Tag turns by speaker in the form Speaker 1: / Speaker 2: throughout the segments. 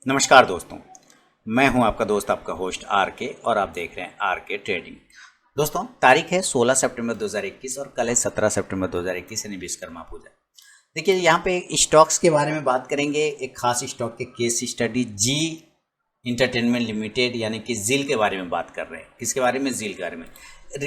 Speaker 1: नमस्कार दोस्तों, मैं हूं आपका दोस्त, आपका होस्ट आर के, और आप देख रहे हैं आर के ट्रेडिंग। दोस्तों, तारीख है 16 सितंबर 2021 और कल है 17 सितंबर 2021 यानी विश्वकर्मा पूजा। देखिए, यहाँ पे स्टॉक्स के बारे में बात करेंगे, एक खास स्टॉक के case study G entertainment limited यानी कि जील के बारे में बात कर रहे हैं। किसके बारे में? जील के बारे में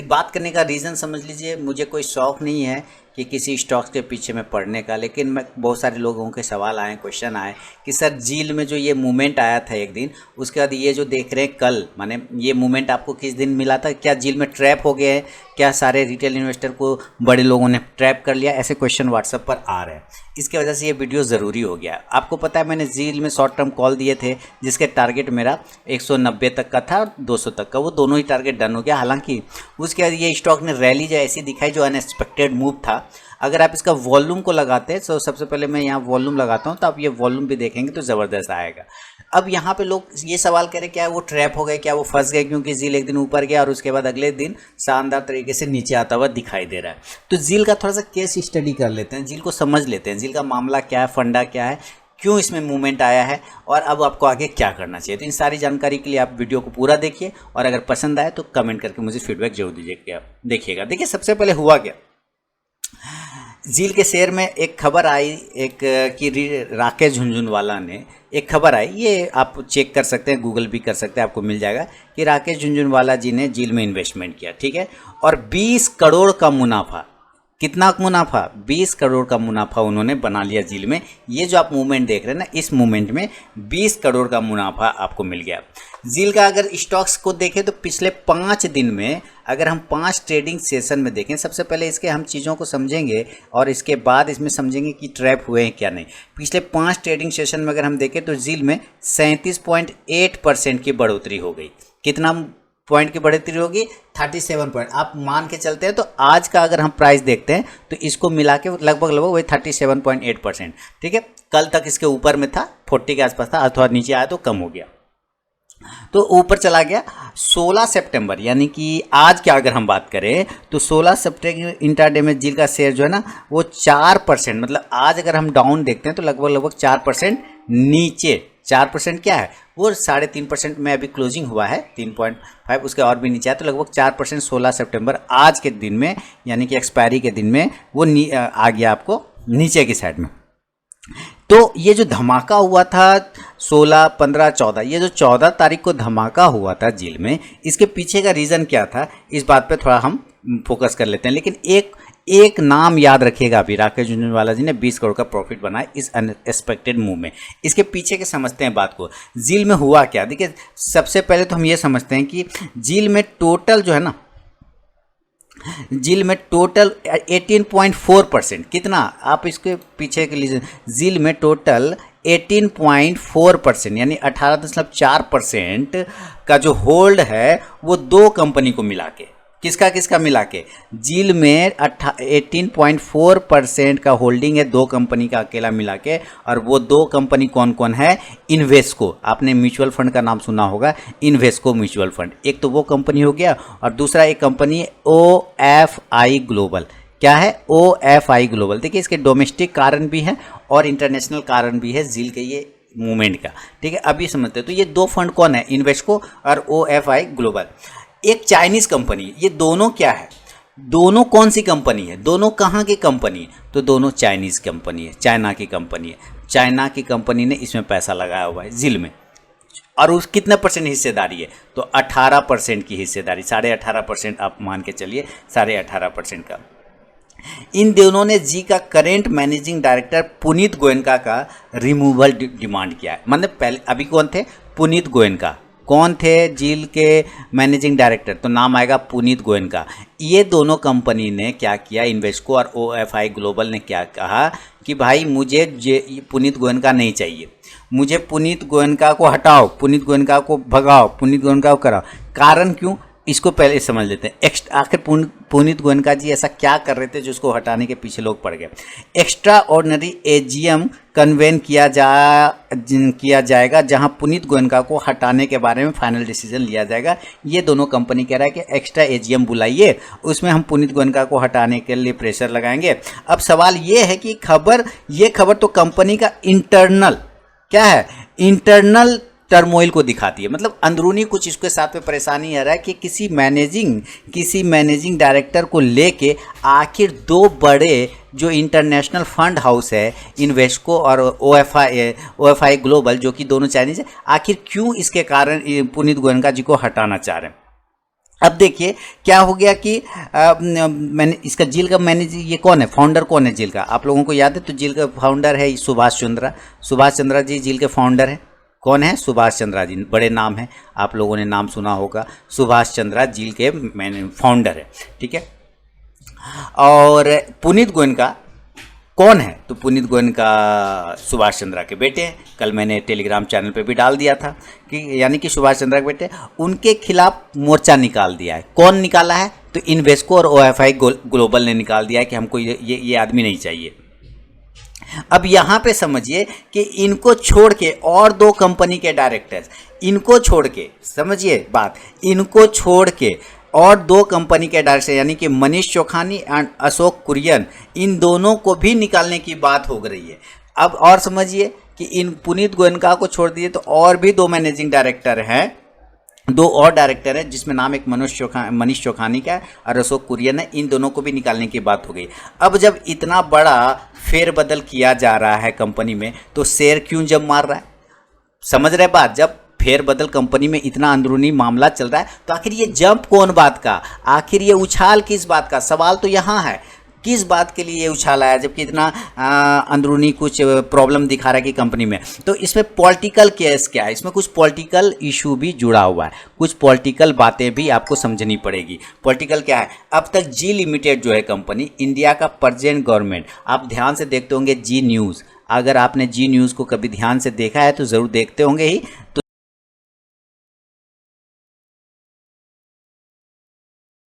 Speaker 1: बात करने का रीज़न समझ लीजिए। मुझे कोई शौक़ नहीं है कि किसी स्टॉक्स के पीछे में पढ़ने का, लेकिन मैं बहुत सारे लोगों के सवाल आए, क्वेश्चन आए कि सर जील में जो ये मूवमेंट आया था एक दिन, उसके बाद ये जो देख रहे हैं कल, माने ये मूवमेंट आपको किस दिन मिला था? क्या जील में ट्रैप हो गया है? क्या सारे रिटेल इन्वेस्टर को बड़े लोगों ने ट्रैप कर लिया? ऐसे क्वेश्चन व्हाट्सएप पर आ रहे हैं। इसकी वजह से ये वीडियो ज़रूरी हो गया। आपको पता है मैंने जील में शॉर्ट टर्म कॉल दिए थे, जिसके टारगेट मेरा 190 तक का था और 200 तक का, वो दोनों ही टारगेट डन हो गया। हालांकि उसके बाद ये स्टॉक ने रैली जो ऐसी दिखाई जो अनएक्सपेक्टेड मूव था। अगर आप इसका वॉल्यूम को लगाते हैं, तो सबसे पहले मैं यहाँ वॉल्यूम लगाता हूँ, तो आप ये वॉल्यूम भी देखेंगे तो ज़बरदस्त आएगा। अब यहाँ पे लोग ये सवाल करें क्या वो ट्रैप हो गए, क्या वो फंस गए, क्योंकि जील एक दिन ऊपर गया और उसके बाद अगले दिन शानदार तरीके से नीचे आता हुआ दिखाई दे रहा है। तो जील का थोड़ा सा केस स्टडी कर लेते हैं, जील को समझ लेते हैं, जील का मामला क्या है, फंडा क्या है, क्यों इसमें मूवमेंट आया है और अब आपको आगे क्या करना चाहिए। तो इन सारी जानकारी के लिए आप वीडियो को पूरा देखिए और अगर पसंद आए तो कमेंट करके मुझे फीडबैक जरूर देखिएगा। देखिए, सबसे पहले हुआ क्या, जील के शेयर में एक खबर आई, एक कि राकेश झुनझुनवाला ने एक खबर आई, ये आप चेक कर सकते हैं, गूगल भी कर सकते हैं, आपको मिल जाएगा कि राकेश झुनझुनवाला जी ने जील में इन्वेस्टमेंट किया, ठीक है, और 20 करोड़ का मुनाफा, कितना मुनाफा? 20 करोड़ का मुनाफा उन्होंने बना लिया जील में। ये जो आप मूवमेंट देख रहे हैं ना, इस मूवमेंट में 20 करोड़ का मुनाफा आपको मिल गया। जील का अगर स्टॉक्स को देखें तो पिछले 5 दिन में, अगर हम 5 ट्रेडिंग सेशन में देखें, सबसे पहले इसके हम चीज़ों को समझेंगे और इसके बाद इसमें समझेंगे कि ट्रैप हुए हैं क्या नहीं। पिछले 5 ट्रेडिंग सेशन में अगर हम देखें तो जील में 37.8% की बढ़ोतरी हो गई। कितना पॉइंट की बढ़ोतरी होगी? 37 पॉइंट। आप मान के चलते हैं तो आज का अगर हम प्राइस देखते हैं तो इसको मिला के लगभग वही 37.8%, ठीक है। कल तक इसके ऊपर में था, 40 के आसपास था, अथवा नीचे आया तो कम हो गया, तो ऊपर चला गया। 16 सितंबर यानी कि आज की अगर हम बात करें तो 16 सितंबर इंट्राडे में जील का शेयर जो है ना वो 4%, मतलब आज अगर हम डाउन देखते हैं तो लगभग 4% नीचे। 4% क्या है? वो 3.5% में अभी क्लोजिंग हुआ है, 3.5, उसके और भी नीचे है, तो लगभग 4% 16 सितंबर आज के दिन में यानी कि एक्सपायरी के दिन में वो आ गया आपको नीचे की साइड में। तो ये जो धमाका हुआ था 16, 15, 14, ये जो 14 तारीख को धमाका हुआ था जील में, इसके पीछे का रीज़न क्या था, इस बात पे थोड़ा हम फोकस कर लेते हैं। लेकिन एक नाम याद रखिएगा, अभी राकेश झुनझुनवाला जी ने 20 करोड़ का प्रॉफिट बनाया इस अनएक्सपेक्टेड मूव में। इसके पीछे के समझते हैं बात को, जील में हुआ क्या। देखिए, सबसे पहले तो हम ये समझते हैं कि जील में टोटल जो है ना, जील में टोटल 18.4%, कितना आप इसके पीछे के लिए, जील में टोटल 18.4% यानी 18.4% का जो होल्ड है वो 2 कंपनी को मिला के, किसका मिला के, जील में 18.4% का होल्डिंग है 2 कंपनी का अकेला मिला के। और वो 2 कंपनी कौन कौन है? इन्वेस्को, आपने म्यूचुअल फंड का नाम सुना होगा, इन्वेस्को म्यूचुअल फंड, एक तो वो कंपनी हो गया, और दूसरा एक कंपनी OFI ग्लोबल। क्या है? OFI global. देखिए, इसके डोमेस्टिक कारण भी है और इंटरनेशनल कारण भी है जील के ये मूवमेंट का, ठीक है। अभी समझते हैं, तो ये 2 फंड कौन है? इन्वेस्को और OFI ग्लोबल। एक चाइनीज़ कंपनी, ये दोनों क्या है? दोनों कौन सी कंपनी है? दोनों कहाँ की कंपनी है? तो दोनों चाइनीज़ कंपनी है, चाइना की कंपनी है। चाइना की कंपनी ने इसमें पैसा लगाया हुआ है जील में, और उस कितने % हिस्सेदारी है? तो 18% की हिस्सेदारी, 18.5% आप मान के चलिए, 18.5% का। इन दोनों ने जी का current managing director Puneet Goenka का रिमूवल डिमांड किया है। मतलब पहले अभी कौन थे? पुनीत गोयनका। कौन थे जील के मैनेजिंग डायरेक्टर? तो नाम आएगा पुनीत गोयनका। ये दोनों कंपनी ने क्या किया, इन्वेस्को और OFI ग्लोबल ने क्या कहा कि भाई मुझे पुनीत गोयनका नहीं चाहिए, मुझे पुनीत गोयनका को हटाओ, पुनीत गोयनका को भगाओ, पुनीत गोयनका को कराओ। कारण क्यों, इसको पहले समझ लेते हैं। आखिर पुनीत गोयनका जी ऐसा क्या कर रहे थे जो उसको हटाने के पीछे लोग पड़ गए? एक्स्ट्रा ऑर्डिनरी AGM कन्वेन किया जाएगा जहां पुनीत गोयनका को हटाने के बारे में फाइनल डिसीजन लिया जाएगा। ये दोनों कंपनी कह रहा है कि एक्स्ट्रा AGM बुलाइए, उसमें हम पुनीत गोयनका को हटाने के लिए प्रेशर लगाएंगे। अब सवाल ये है कि ये खबर तो कंपनी का इंटरनल क्या है, इंटरनल टर्मोइल को दिखाती है, मतलब अंदरूनी कुछ इसके साथ में परेशानी आ रहा है कि किसी मैनेजिंग डायरेक्टर को लेके आखिर दो बड़े जो इंटरनेशनल फंड हाउस है इन्वेस्को और ओएफआई ग्लोबल, जो कि दोनों चाइनीज है, आखिर क्यों इसके कारण पुनीत गोयनका जी को हटाना चाह रहे हैं। अब देखिए क्या हो गया कि मैंने इसका जील का मैनेजर ये कौन है, फाउंडर कौन है जील का, आप लोगों को याद है? तो जील का फाउंडर है सुभाष चंद्रा जी जील के फाउंडर है। कौन है? सुभाष चंद्रा जी, बड़े नाम है, आप लोगों ने नाम सुना होगा। सुभाष चंद्रा जील के फाउंडर है, ठीक है। और पुनीत गोयनका कौन है? तो पुनीत गोयनका सुभाष चंद्रा के बेटे हैं। कल मैंने टेलीग्राम चैनल पे भी डाल दिया था कि यानी कि सुभाष चंद्रा के बेटे, उनके खिलाफ मोर्चा निकाल दिया है। कौन निकाला है? तो इन्वेस्को और ओएफआई ग्लोबल ने निकाल दिया है कि हमको ये आदमी नहीं चाहिए। अब यहाँ पे समझिए कि इनको छोड़ के और दो कंपनी के डायरेक्टर्स, इनको छोड़ के, समझिए बात, इनको छोड़ के और दो कंपनी के डायरेक्टर यानी कि मनीष चौखानी एंड अशोक कुरियन, इन दोनों को भी निकालने की बात हो रही है। अब और समझिए कि इन पुनीत गोयनका को छोड़ दिए तो और भी दो मैनेजिंग डायरेक्टर हैं, दो और डायरेक्टर हैं जिसमें नाम एक मनीष चौखानी का है और अशोक कुरियन है, इन दोनों को भी निकालने की बात हो गई। अब जब इतना बड़ा फेरबदल किया जा रहा है कंपनी में तो शेयर क्यों जब मार रहा है? समझ रहे बात? जब फेरबदल कंपनी में इतना अंदरूनी मामला चल रहा है तो आखिर ये जंप कौन बात का, आखिर ये उछाल किस बात का? सवाल तो यहाँ है, किस बात के लिए ये उछाल आया जबकि इतना अंदरूनी कुछ प्रॉब्लम दिखा रहा है कि कंपनी में। तो इसमें पॉलिटिकल केस क्या है, इसमें कुछ पॉलिटिकल इशू भी जुड़ा हुआ है, कुछ पॉलिटिकल बातें भी आपको समझनी पड़ेगी। पॉलिटिकल क्या है? अब तक जी लिमिटेड जो है कंपनी, इंडिया का प्रेजेंट गवर्नमेंट, आप ध्यान से देखते होंगे जी न्यूज़, अगर आपने जी न्यूज़ को कभी ध्यान से देखा है तो ज़रूर देखते होंगे ही।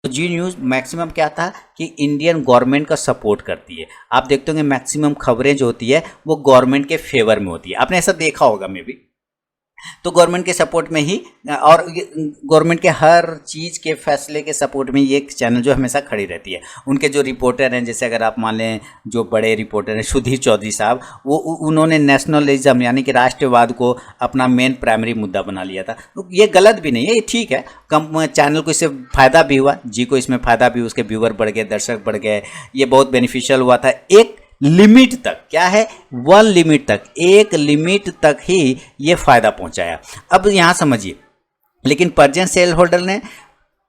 Speaker 1: तो जी न्यूज़ मैक्सिमम क्या था कि इंडियन गवर्नमेंट का सपोर्ट करती है। आप देखते होंगे मैक्सिमम खबरें जो होती है वो गवर्नमेंट के फेवर में होती है, आपने ऐसा देखा होगा मे बी। तो गवर्नमेंट के सपोर्ट में ही और गवर्नमेंट के हर चीज़ के फैसले के सपोर्ट में ये चैनल जो हमेशा खड़ी रहती है। उनके जो रिपोर्टर हैं, जैसे अगर आप मान लें जो बड़े रिपोर्टर हैं सुधीर चौधरी साहब, वो उन्होंने नेशनलिज्म यानी कि राष्ट्रवाद को अपना मेन प्राइमरी मुद्दा बना लिया था। तो ये गलत भी नहीं है, ये ठीक है, कम चैनल को इससे फ़ायदा भी हुआ, जी को इसमें फ़ायदा भी, उसके व्यूअर बढ़ गए, दर्शक बढ़ गए, ये बहुत बेनिफिशियल हुआ था एक लिमिट तक। क्या है? वन लिमिट तक, एक लिमिट तक ही ये फायदा पहुंचाया। अब यहां समझिए, लेकिन प्रेजेंट शेयर होल्डर ने,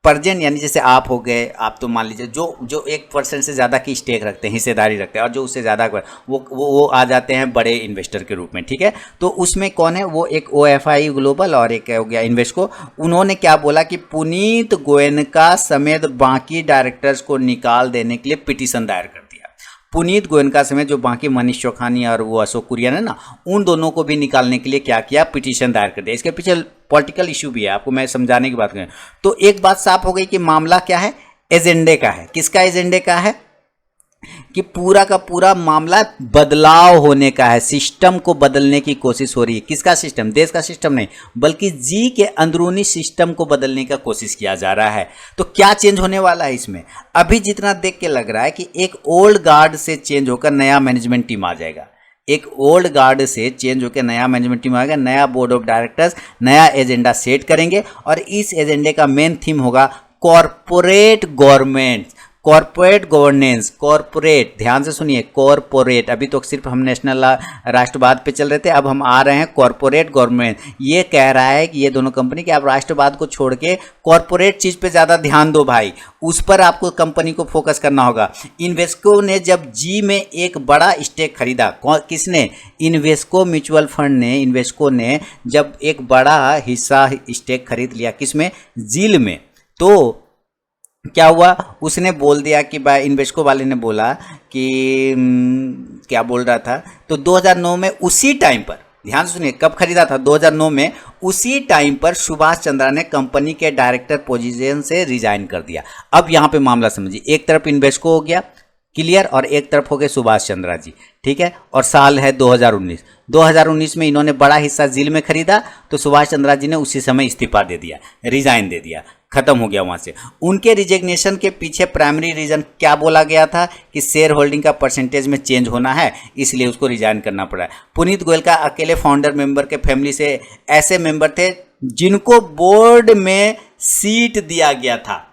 Speaker 1: प्रेजेंट यानी जैसे आप हो गए, आप तो मान लीजिए जो 1% से ज़्यादा की स्टेक रखते हैं, हिस्सेदारी रखते हैं, और जो उससे ज़्यादा वो आ जाते हैं बड़े इन्वेस्टर के रूप में, ठीक है। तो उसमें कौन है? वो एक ओएफआई ग्लोबल और एक हो गया इन्वेस्को। उन्होंने क्या बोला कि पुनीत गोयनका समेत बाकी डायरेक्टर्स को निकाल देने के लिए पिटीशन दायर कर दिया। पुनीत गोयनका समेत जो बाकी मनीष चौखानी और वो अशोक कुरियन है ना, उन दोनों को भी निकालने के लिए क्या किया? पिटीशन दायर कर दिया। इसके पीछे पॉलिटिकल इशू भी है, आपको मैं समझाने की बात करें तो एक बात साफ हो गई कि मामला क्या है? एजेंडे का है। किसका एजेंडे का है? कि पूरा का पूरा मामला बदलाव होने का है, सिस्टम को बदलने की कोशिश हो रही है। किसका सिस्टम? देश का सिस्टम नहीं, बल्कि जी के अंदरूनी सिस्टम को बदलने का कोशिश किया जा रहा है। तो क्या चेंज होने वाला है इसमें? अभी जितना देख के लग रहा है कि एक ओल्ड गार्ड से चेंज होकर नया मैनेजमेंट टीम आ जाएगा, एक ओल्ड गार्ड से चेंज होकर नया मैनेजमेंट टीम आएगा, नया बोर्ड ऑफ डायरेक्टर्स नया एजेंडा सेट करेंगे और इस एजेंडे का मेन थीम होगा corporate government, corporate governance, corporate, ध्यान से सुनिए, कॉरपोरेट। अभी तो सिर्फ हम नेशनल राष्ट्रवाद पे चल रहे थे, अब हम आ रहे हैं कॉरपोरेट गवर्नमेंट। ये कह रहा है कि ये दोनों कंपनी कि आप राष्ट्रवाद को छोड़ के कॉरपोरेट चीज़ पे ज़्यादा ध्यान दो भाई, उस पर आपको कंपनी को फोकस करना होगा। इन्वेस्को ने जब जी में एक बड़ा स्टेक खरीदा, किसने? इन्वेस्को म्यूचुअल फंड ने, इन्वेस्को ने जब एक बड़ा हिस्सा स्टेक खरीद लिया, किसमें? जील में, तो क्या हुआ? उसने बोल दिया कि भाई, इन्वेस्को वाले ने बोला कि क्या बोल रहा था, तो 2009 में उसी टाइम पर, ध्यान सुनिए, कब खरीदा था? 2009 में। उसी टाइम पर सुभाष चंद्रा ने कंपनी के डायरेक्टर पोजीशन से रिजाइन कर दिया। अब यहाँ पे मामला समझिए, एक तरफ इन्वेस्को हो गया क्लियर और एक तरफ हो गए सुभाष चंद्रा जी, ठीक है। और साल है 2019। 2019 में इन्होंने बड़ा हिस्सा जील में खरीदा तो सुभाष चंद्रा जी ने उसी समय इस्तीफा दे दिया, रिजाइन दे दिया। खत्म हो गया वहाँ से। उनके रिजिग्नेशन के पीछे प्राइमरी रीज़न क्या बोला गया था कि शेयर होल्डिंग का परसेंटेज में चेंज होना है, इसलिए उसको रिजाइन करना पड़ा। पुनीत गोयल का अकेले फाउंडर मेंबर के फैमिली से ऐसे मेंबर थे जिनको बोर्ड में सीट दिया गया था,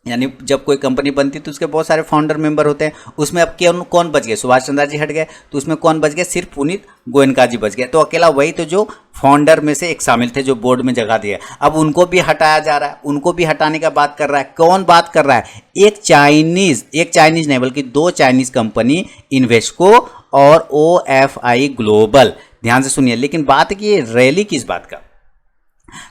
Speaker 1: यानी जब कोई कंपनी बनती तो उसके बहुत सारे फाउंडर मेंबर होते हैं, उसमें अब कौन बच गए? सुभाष चंद्र जी हट गए तो उसमें कौन बच गए? सिर्फ पुनीत गोयनका जी बच गए। तो अकेला वही तो जो फाउंडर में से एक शामिल थे जो बोर्ड में जगह दिए, अब उनको भी हटाया जा रहा है, उनको भी हटाने का बात कर रहा है। कौन बात कर रहा है? एक चाइनीज नहीं बल्कि 2 चाइनीज कंपनी, इन्वेस्को और OFI ग्लोबल। ध्यान से सुनिए, लेकिन बात की रैली किस बात का,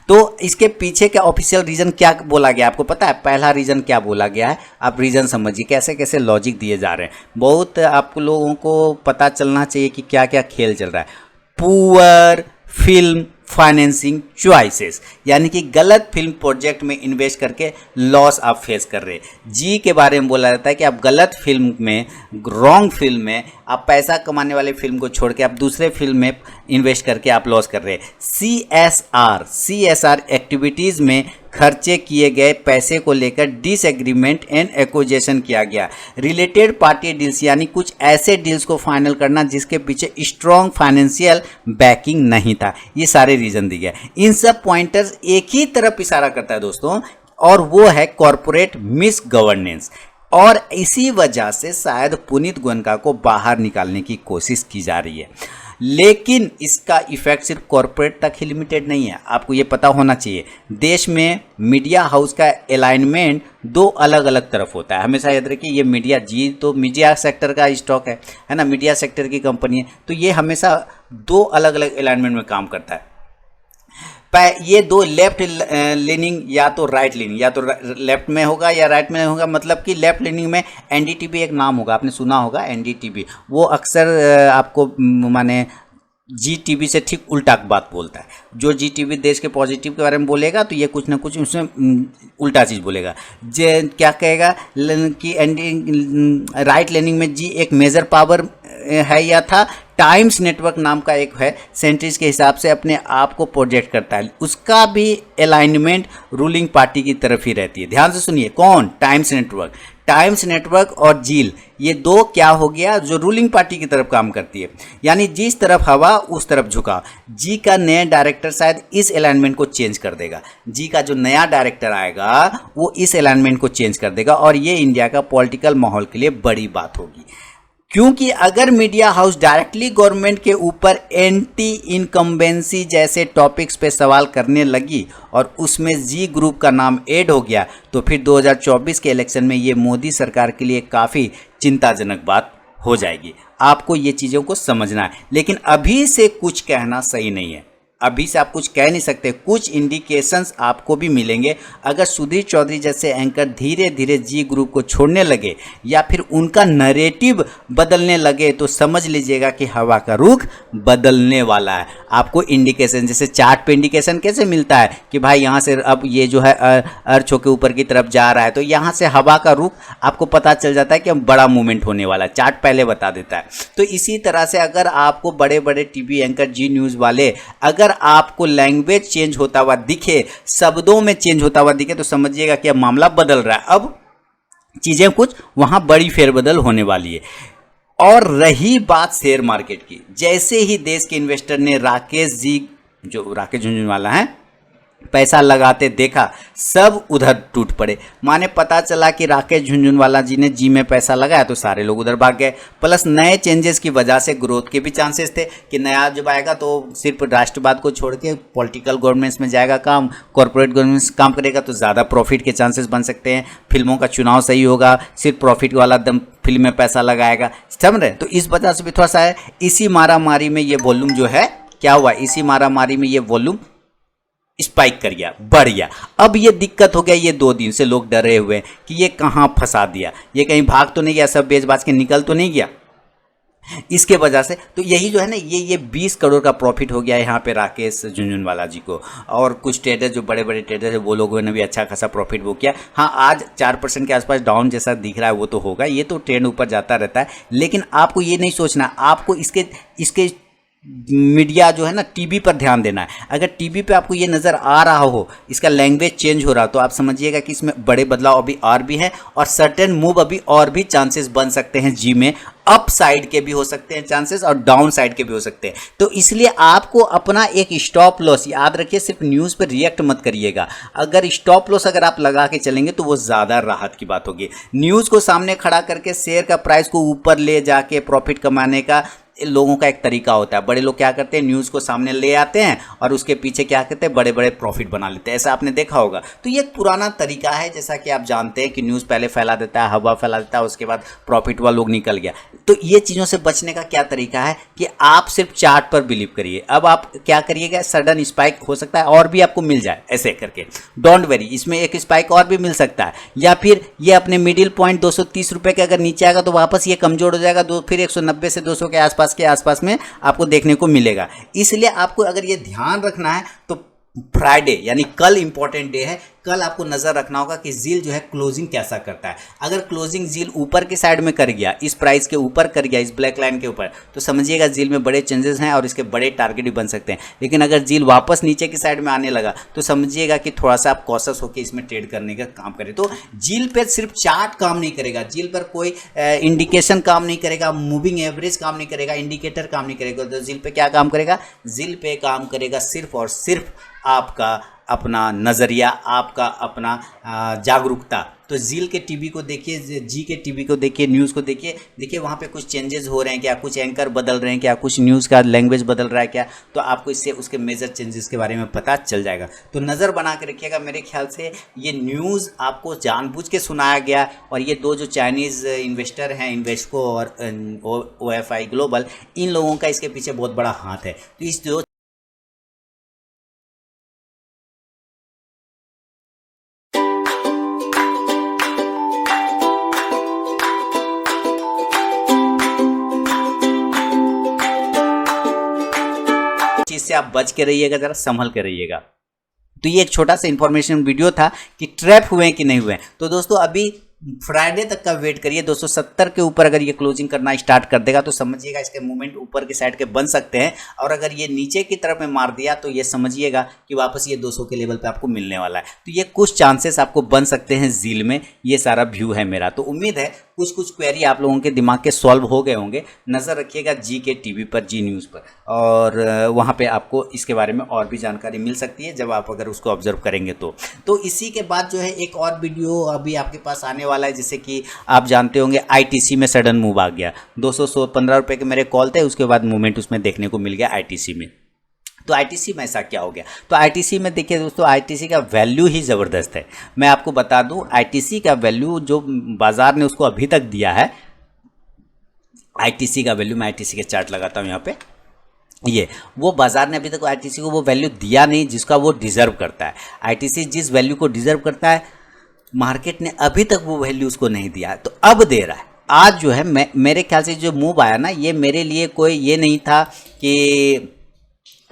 Speaker 1: तो इसके पीछे का ऑफिशियल रीजन क्या बोला गया आपको पता है? पहला रीजन क्या बोला गया है, आप रीजन समझिए कैसे कैसे लॉजिक दिए जा रहे हैं। बहुत आप लोगों को पता चलना चाहिए कि क्या क्या खेल चल रहा है। पुअर फिल्म फाइनेंसिंग चॉइसेस, यानी कि गलत फिल्म प्रोजेक्ट में इन्वेस्ट करके लॉस आप फेस कर रहे हैं। जी के बारे में बोला जाता है कि आप गलत फिल्म में, रॉन्ग फिल्म में, आप पैसा कमाने वाले फिल्म को छोड़ के आप दूसरे फिल्म में इन्वेस्ट करके आप लॉस कर रहे हैं। CSR एक्टिविटीज़ में खर्चे किए गए पैसे को लेकर डिसएग्रीमेंट एंड एक्विजिशन किया गया। रिलेटेड पार्टी डील्स, यानी कुछ ऐसे डील्स को फाइनल करना जिसके पीछे स्ट्रॉन्ग फाइनेंशियल बैकिंग नहीं था। ये सारे रीजन दिए गए। इन सब पॉइंटर्स एक ही तरफ इशारा करता है दोस्तों, और वो है कॉरपोरेट मिस गवर्नेंस। और इसी वजह से शायद पुनीत गोयनका को बाहर निकालने की कोशिश की जा रही है, लेकिन इसका इफेक्ट सिर्फ कॉरपोरेट तक ही लिमिटेड नहीं है। आपको ये पता होना चाहिए, देश में मीडिया हाउस का अलाइनमेंट 2 अलग अलग तरफ होता है। हमेशा याद रखिए, ये मीडिया जी तो मीडिया सेक्टर का स्टॉक है ना, मीडिया सेक्टर की कंपनी है, तो ये हमेशा 2 अलग अलग अलाइनमेंट में काम करता है। ये 2 लेफ्ट लीनिंग या तो राइट लीनिंग, या तो लेफ्ट में होगा या राइट में होगा। मतलब कि लेफ्ट लीनिंग में NDTV एक नाम होगा, आपने सुना होगा NDTV, वो अक्सर आपको माने GTV से ठीक उल्टा बात बोलता है। जो GTV देश के पॉजिटिव के बारे में बोलेगा तो ये कुछ ना कुछ उसमें उल्टा चीज़ बोलेगा। क्या कहेगा कि राइट लीनिंग में जी एक मेजर पावर है या था। टाइम्स नेटवर्क नाम का एक है, सेंट्रीज के हिसाब से अपने आप को प्रोजेक्ट करता है, उसका भी अलाइनमेंट रूलिंग पार्टी की तरफ ही रहती है। ध्यान से सुनिए, कौन? टाइम्स नेटवर्क और जील, ये 2 क्या हो गया, जो रूलिंग पार्टी की तरफ काम करती है, यानी जिस तरफ हवा उस तरफ झुका। जी का नया डायरेक्टर शायद इस अलाइनमेंट को चेंज कर देगा। जी का जो नया डायरेक्टर आएगा वो इस अलाइनमेंट को चेंज कर देगा, और ये इंडिया का पॉलिटिकल माहौल के लिए बड़ी बात होगी। क्योंकि अगर मीडिया हाउस डायरेक्टली गवर्नमेंट के ऊपर एंटी इनकम्बेंसी जैसे टॉपिक्स पे सवाल करने लगी और उसमें जी ग्रुप का नाम ऐड हो गया, तो फिर 2024 के इलेक्शन में ये मोदी सरकार के लिए काफ़ी चिंताजनक बात हो जाएगी। आपको ये चीज़ों को समझना है, लेकिन अभी से कुछ कहना सही नहीं है। अभी से आप कुछ कह नहीं सकते। कुछ इंडिकेशंस आपको भी मिलेंगे। अगर सुधीर चौधरी जैसे एंकर धीरे धीरे जी ग्रुप को छोड़ने लगे या फिर उनका नैरेटिव बदलने लगे, तो समझ लीजिएगा कि हवा का रुख बदलने वाला है। आपको इंडिकेशन, जैसे चार्ट पे इंडिकेशन कैसे मिलता है कि भाई यहाँ से अब ये जो है अर्थ के ऊपर की तरफ जा रहा है, तो यहाँ से हवा का रुख आपको पता चल जाता है कि अब बड़ा मूवमेंट होने वाला है, चार्ट पहले बता देता है। तो इसी तरह से अगर आपको बड़े बड़े टीवी एंकर, जी न्यूज़ वाले, अगर आपको लैंग्वेज चेंज होता हुआ दिखे, शब्दों में चेंज होता हुआ दिखे, तो समझिएगा कि अब मामला बदल रहा है, अब चीज़ें कुछ वहाँ बड़ी फेरबदल होने वाली है। और रही बात शेयर मार्केट की, जैसे ही देश के इन्वेस्टर ने राकेश जी, जो राकेश झुनझुनवाला हैं, पैसा लगाते देखा, सब उधर टूट पड़े। माने पता चला कि राकेश झुनझुनवाला जी ने जी में पैसा लगाया तो सारे लोग उधर भाग गए। प्लस नए चेंजेस की वजह से ग्रोथ के भी चांसेस थे कि नया जब आएगा तो सिर्फ राष्ट्रवाद को छोड़ के पॉलिटिकल गवर्नमेंट्स में जाएगा काम, कॉर्पोरेट गवर्नमेंट्स काम करेगा तो ज़्यादा प्रॉफिट के चांसेस बन सकते हैं, फिल्मों का चुनाव सही होगा, सिर्फ प्रॉफिट वाला दम फिल्म में पैसा लगाएगा, समझ रहे। तो इस वजह से भी थोड़ा सा है। इसी मारामारी में ये वॉल्यूम जो है क्या हुआ, इसी मारामारी में ये वॉल्यूम स्पाइक कर गया, बढ़ गया। अब ये दिक्कत हो गया, ये 2 दिन से लोग डरे हुए हैं कि ये कहाँ फंसा दिया, ये कहीं भाग तो नहीं गया, सब बेच बाज के निकल तो नहीं गया, इसके वजह से। तो यही जो है ना, ये 20 करोड़ का प्रॉफिट हो गया यहाँ पे राकेश झुनझुनवाला जी को। और कुछ ट्रेडर जो बड़े बड़े ट्रेडर है वो लोगों ने भी अच्छा खासा प्रॉफिट वो किया। हाँ, आज 4% के आसपास डाउन जैसा दिख रहा है, वो तो होगा, ये तो ट्रेंड ऊपर जाता रहता है। लेकिन आपको ये नहीं सोचना, आपको इसके मीडिया जो है ना टीवी पर ध्यान देना है। अगर टीवी पे आपको ये नज़र आ रहा हो, इसका लैंग्वेज चेंज हो रहा, तो आप समझिएगा कि इसमें बड़े बदलाव अभी और भी है, और सर्टेन मूव अभी और भी चांसेस बन सकते हैं जी में। अप साइड के भी हो सकते हैं चांसेस और डाउन साइड के भी हो सकते हैं। तो इसलिए आपको अपना एक स्टॉप लॉस याद रखिए, सिर्फ न्यूज़ पर रिएक्ट मत करिएगा। अगर स्टॉप लॉस अगर आप लगा के चलेंगे तो वो ज़्यादा राहत की बात होगी। न्यूज़ को सामने खड़ा करके शेयर का प्राइस को ऊपर ले जाके प्रॉफिट कमाने का लोगों का एक तरीका होता है। बड़े लोग क्या करते हैं, न्यूज़ को सामने ले आते हैं और उसके पीछे क्या करते हैं, बड़े बड़े प्रॉफिट बना लेते हैं। ऐसा आपने देखा होगा। तो ये पुराना तरीका है, जैसा कि आप जानते हैं कि न्यूज़ पहले फैला देता है, हवा फैला देता है, उसके बाद प्रॉफिट वाला लोग निकल गया। तो ये चीज़ों से बचने का क्या तरीका है कि आप सिर्फ चार्ट पर बिलीव करिए। अब आप क्या करिएगा, सडन स्पाइक हो सकता है और भी आपको मिल जाए, ऐसे करके डोंट वेरी, इसमें एक स्पाइक और भी मिल सकता है, या फिर ये अपने मिडिल पॉइंट 230 रुपये के अगर नीचे आएगा तो वापस ये कमजोर हो जाएगा, फिर 190 से 200 के आसपास में आपको देखने को मिलेगा। इसलिए आपको अगर ये ध्यान रखना है तो फ्राइडे यानी कल इंपॉर्टेंट डे है। कल आपको नजर रखना होगा कि जील जो है क्लोजिंग कैसा करता है। अगर क्लोजिंग जील ऊपर की साइड में कर गया, इस प्राइस के ऊपर कर गया, इस ब्लैक लाइन के ऊपर, तो समझिएगा जील में बड़े चेंजेस हैं और इसके बड़े टारगेट भी बन सकते हैं। लेकिन अगर जील वापस नीचे की साइड में आने लगा तो समझिएगा कि थोड़ा सा आप कॉशस होकर इसमें ट्रेड करने का काम करें। तो जील पर सिर्फ चार्ट काम नहीं करेगा, जील पर कोई इंडिकेशन काम नहीं करेगा, मूविंग एवरेज काम नहीं करेगा, इंडिकेटर काम नहीं करेगा। तो जील पे क्या काम करेगा, जील पे काम करेगा सिर्फ और सिर्फ आपका अपना नज़रिया, आपका अपना जागरूकता। तो जील के टीवी को देखिए, जी के टीवी को देखिए, न्यूज़ को देखिए वहाँ पे कुछ चेंजेस हो रहे हैं क्या, कुछ एंकर बदल रहे हैं क्या, कुछ न्यूज़ का लैंग्वेज बदल रहा है क्या, तो आपको इससे उसके मेजर चेंजेस के बारे में पता चल जाएगा। तो नज़र बना के रखिएगा। मेरे ख्याल से ये न्यूज़ आपको जानबूझ के सुनाया गया, और ये दो जो चाइनीज़ इन्वेस्टर हैं, इन्वेस्को और OFI ग्लोबल, इन लोगों का इसके पीछे बहुत बड़ा हाथ है। तो इस दो चीज़ से आप बच के रहिएगा, ज़रा संभल के रहिएगा। तो ये एक छोटा सा इंफॉर्मेशन वीडियो था कि ट्रैप हुए कि नहीं हुए। तो दोस्तों अभी फ्राइडे तक का वेट करिए। 270 के ऊपर अगर ये क्लोजिंग करना स्टार्ट कर देगा तो समझिएगा इसके मूवमेंट ऊपर की साइड के बन सकते हैं, और अगर ये नीचे की तरफ में मार दिया तो ये समझिएगा कि वापस ये 200 के लेवल पे आपको मिलने वाला है। तो ये कुछ चांसेस आपको बन सकते हैं जील में। ये सारा व्यू है मेरा। तो उम्मीद है कुछ क्वेरी आप लोगों के दिमाग के सॉल्व हो गए होंगे। नज़र रखिएगा जी के टीवी पर, जी न्यूज़ पर, और वहाँ पे आपको इसके बारे में और भी जानकारी मिल सकती है जब आप अगर उसको ऑब्जर्व करेंगे तो इसी के बाद जो है एक और वीडियो अभी आपके पास आने वाला है, जैसे कि आप जानते होंगे ITC में सडन मूव आ गया। 215 रुपये के मेरे कॉल थे, उसके बाद मूवमेंट उसमें देखने को मिल गया ITC में। तो ITC में ऐसा क्या हो गया, तो ITC में देखिए दोस्तों, ITC का वैल्यू ही ज़बरदस्त है। मैं आपको बता दूं ITC का वैल्यू जो बाज़ार ने उसको अभी तक दिया है, ITC का वैल्यू, मैं ITC के चार्ट लगाता हूं यहाँ पे, ये वो बाज़ार ने अभी तक ITC को वो वैल्यू दिया नहीं जिसका वो डिज़र्व करता है। ITC जिस वैल्यू को डिज़र्व करता है, मार्केट ने अभी तक वो वैल्यू उसको नहीं दिया है, तो अब दे रहा है। आज जो है मेरे ख्याल से जो मूव आया ना, ये मेरे लिए कोई ये नहीं था कि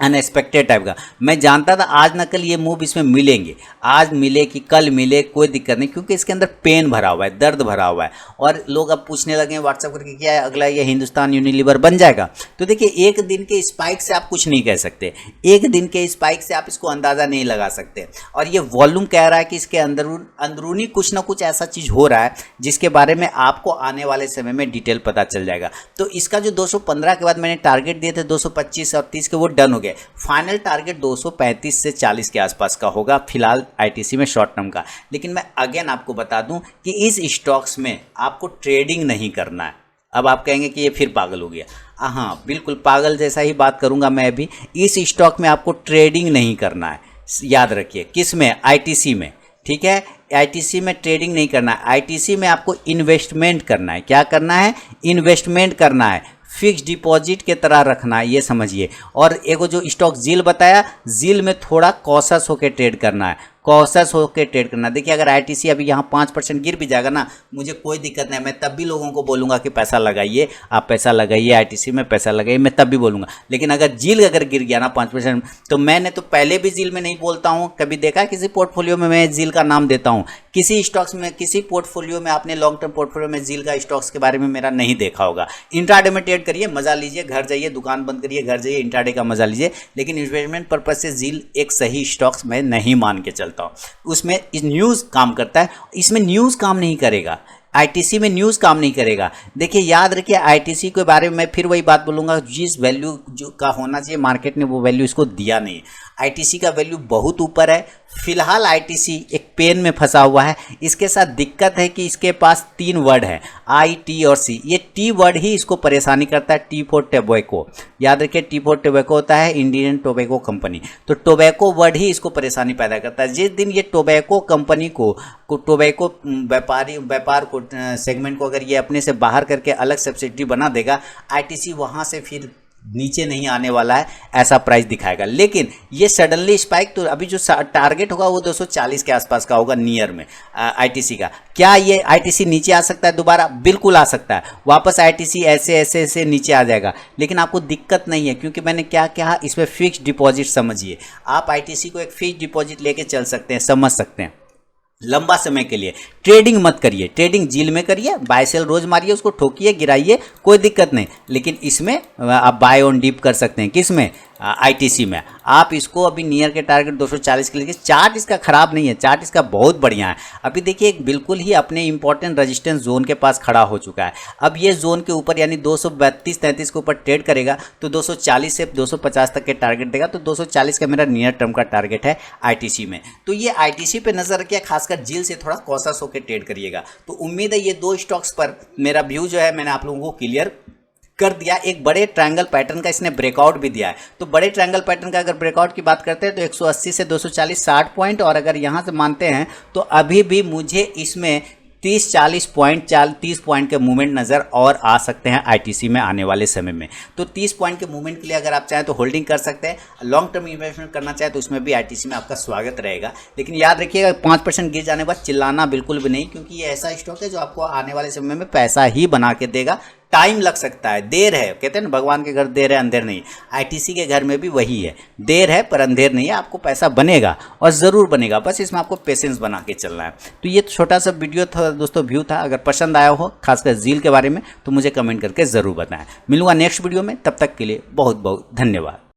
Speaker 1: अनएक्सपेक्टेड टाइप का। मैं जानता था आज ना कल ये मूव इसमें मिलेंगे, आज मिले कि कल मिले कोई दिक्कत नहीं, क्योंकि इसके अंदर पेन भरा हुआ है, दर्द भरा हुआ है। और लोग अब पूछने लगे व्हाट्सएप करके क्या है अगला ये हिंदुस्तान यूनिलीवर बन जाएगा। तो देखिए एक दिन के स्पाइक से आप कुछ नहीं कह सकते, एक दिन के स्पाइक से आप इसको अंदाज़ा नहीं लगा सकते। और ये वॉल्यूम कह रहा है कि इसके अंदरूनी कुछ ना कुछ ऐसा चीज़ हो रहा है जिसके बारे में आपको आने वाले समय में डिटेल पता चल जाएगा। तो इसका जो 215 के बाद मैंने टारगेट दिए थे 225 और 30 के, वो डन हो गए। फाइनल टारगेट 235 से 40 के आसपास का होगा फिलहाल ITC में शॉर्ट टर्म का। लेकिन मैं अगेन आपको बता दूं कि इस स्टॉक्स में आपको ट्रेडिंग नहीं करना है। अब आप कहेंगे कि ये फिर पागल हो गया। हाँ बिल्कुल पागल जैसा ही बात करूंगा मैं भी। इस स्टॉक में आपको ट्रेडिंग नहीं करना है, याद रखिए। किस में? ITC में, ठीक है। ITC में ट्रेडिंग नहीं करना है, ITC में आपको इन्वेस्टमेंट करना है। क्या करना है? इन्वेस्टमेंट करना है, फिक्स डिपॉजिट के तरह रखना है, ये समझिए। और एगो जो स्टॉक जील बताया, जील में थोड़ा कॉशस होकर ट्रेड करना है, कॉशस होकर ट्रेड करना। देखिए अगर आईटीसी अभी यहाँ 5% गिर भी जाएगा ना, मुझे कोई दिक्कत नहीं, मैं तब भी लोगों को बोलूँगा कि पैसा लगाइए, आप पैसा लगाइए आईटीसी में, पैसा लगाइए, मैं तब भी बोलूँगा। लेकिन अगर जील अगर गिर गया ना 5%, तो मैंने तो पहले भी जील में नहीं बोलता हूँ, कभी देखा है किसी पोर्टफोलियो में मैं जील का नाम देता हूँ? किसी स्टॉक्स में, किसी पोर्टफोलियो में, आपने लॉन्ग टर्म पोर्टफोलियो में जील का स्टॉक्स के बारे में मेरा नहीं देखा होगा। इंट्राडे में ट्रेड करिए, मजा लीजिए, घर जाइए, दुकान बंद करिए, घर जाइए, इंट्राडे का मजा लीजिए, लेकिन इन्वेस्टमेंट पर्पज से जील एक सही स्टॉक्स में नहीं मान के चलता हूँ। उसमें न्यूज़ काम करता है, इसमें न्यूज़ काम नहीं करेगा, आईटीसी में न्यूज़ काम नहीं करेगा। देखिए याद रखिए, आईटीसी के बारे में मैं फिर वही बात बोलूँगा, जिस वैल्यू जो का होना चाहिए मार्केट ने वो वैल्यू इसको दिया नहीं। आईटीसी का वैल्यू बहुत ऊपर है। फिलहाल आईटीसी एक पेन में फंसा हुआ है। इसके साथ दिक्कत है कि इसके पास 3 वर्ड है, आई, टी और सी। ये टी वर्ड ही इसको परेशानी करता है। टी फॉर टोबैको, याद रखिए, टी फॉर टोबैको होता है इंडियन टोबैको कंपनी। तो टोबैको वर्ड ही इसको परेशानी पैदा करता है। जिस दिन ये टोबैको कंपनी को टोबैको व्यापार को सेगमेंट को अगर ये अपने से बाहर करके अलग सब्सिडी बना देगा, आईटीसी वहाँ से फिर नीचे नहीं आने वाला है, ऐसा प्राइस दिखाएगा। लेकिन ये सडनली स्पाइक, तो अभी जो टारगेट होगा वो 240 के आसपास का होगा नियर में आईटीसी का। क्या ये आईटीसी नीचे आ सकता है दोबारा? बिल्कुल आ सकता है, वापस आईटीसी ऐसे नीचे आ जाएगा। लेकिन आपको दिक्कत नहीं है, क्योंकि मैंने क्या कहा, इसमें फिक्स डिपॉजिट समझिए। आप आईटीसी को एक फिक्स डिपॉजिट लेके चल सकते हैं, समझ सकते हैं, लंबा समय के लिए। ट्रेडिंग मत करिए, ट्रेडिंग जील में करिए, बाय सेल रोज मारिए, उसको ठोकिए, गिराइए, कोई दिक्कत नहीं। लेकिन इसमें आप बाय ऑन डीप कर सकते हैं। किस में? आईटीसी में। आप इसको अभी नियर के टारगेट 240 के लिए, चार्ट इसका खराब नहीं है, चार्ट इसका बहुत बढ़िया है। अभी देखिए एक बिल्कुल ही अपने इंपॉर्टेंट रेजिस्टेंस जोन के पास खड़ा हो चुका है। अब ये जोन के ऊपर यानी 232-33 के ऊपर ट्रेड करेगा तो 240 से 250 तक के टारगेट देगा। तो 240 का मेरा नियर टर्म का टारगेट है आईटीसी में। तो ये आईटीसी पे नजर रखिए, खासकर जील से थोड़ा कॉशस होकर ट्रेड करिएगा। तो उम्मीद है ये 2 स्टॉक्स पर मेरा व्यू जो है मैंने आप लोगों को क्लियर कर दिया। एक बड़े ट्रायंगल पैटर्न का इसने ब्रेकआउट भी दिया है। तो बड़े ट्रायंगल पैटर्न का अगर ब्रेकआउट की बात करते हैं तो 180 से 240 60 पॉइंट, और अगर यहाँ से मानते हैं तो अभी भी मुझे इसमें 30-40 पॉइंट 30 पॉइंट के मूवमेंट नज़र और आ सकते हैं आईटीसी में आने वाले समय में। तो 30 पॉइंट के मूवमेंट के लिए अगर आप चाहें तो होल्डिंग कर सकते हैं। लॉन्ग टर्म इन्वेस्टमेंट करना चाहें तो उसमें भी आईटीसी में आपका स्वागत रहेगा। लेकिन याद रखिएगा 5% गिर जाने के बाद चिल्लाना बिल्कुल भी नहीं, क्योंकि ये ऐसा स्टॉक है जो आपको आने वाले समय में पैसा ही बना के देगा। टाइम लग सकता है, देर है, कहते हैं ना भगवान के घर देर है अंधेर नहीं। आईटीसी के घर में भी वही है, देर है पर अंधेर नहीं है। आपको पैसा बनेगा और ज़रूर बनेगा, बस इसमें आपको पेशेंस बना के चलना है। तो ये छोटा सा वीडियो था दोस्तों, व्यू था। अगर पसंद आया हो खासकर जील के बारे में तो मुझे कमेंट करके ज़रूर बताएं। मिलूंगा नेक्स्ट वीडियो में, तब तक के लिए बहुत बहुत धन्यवाद।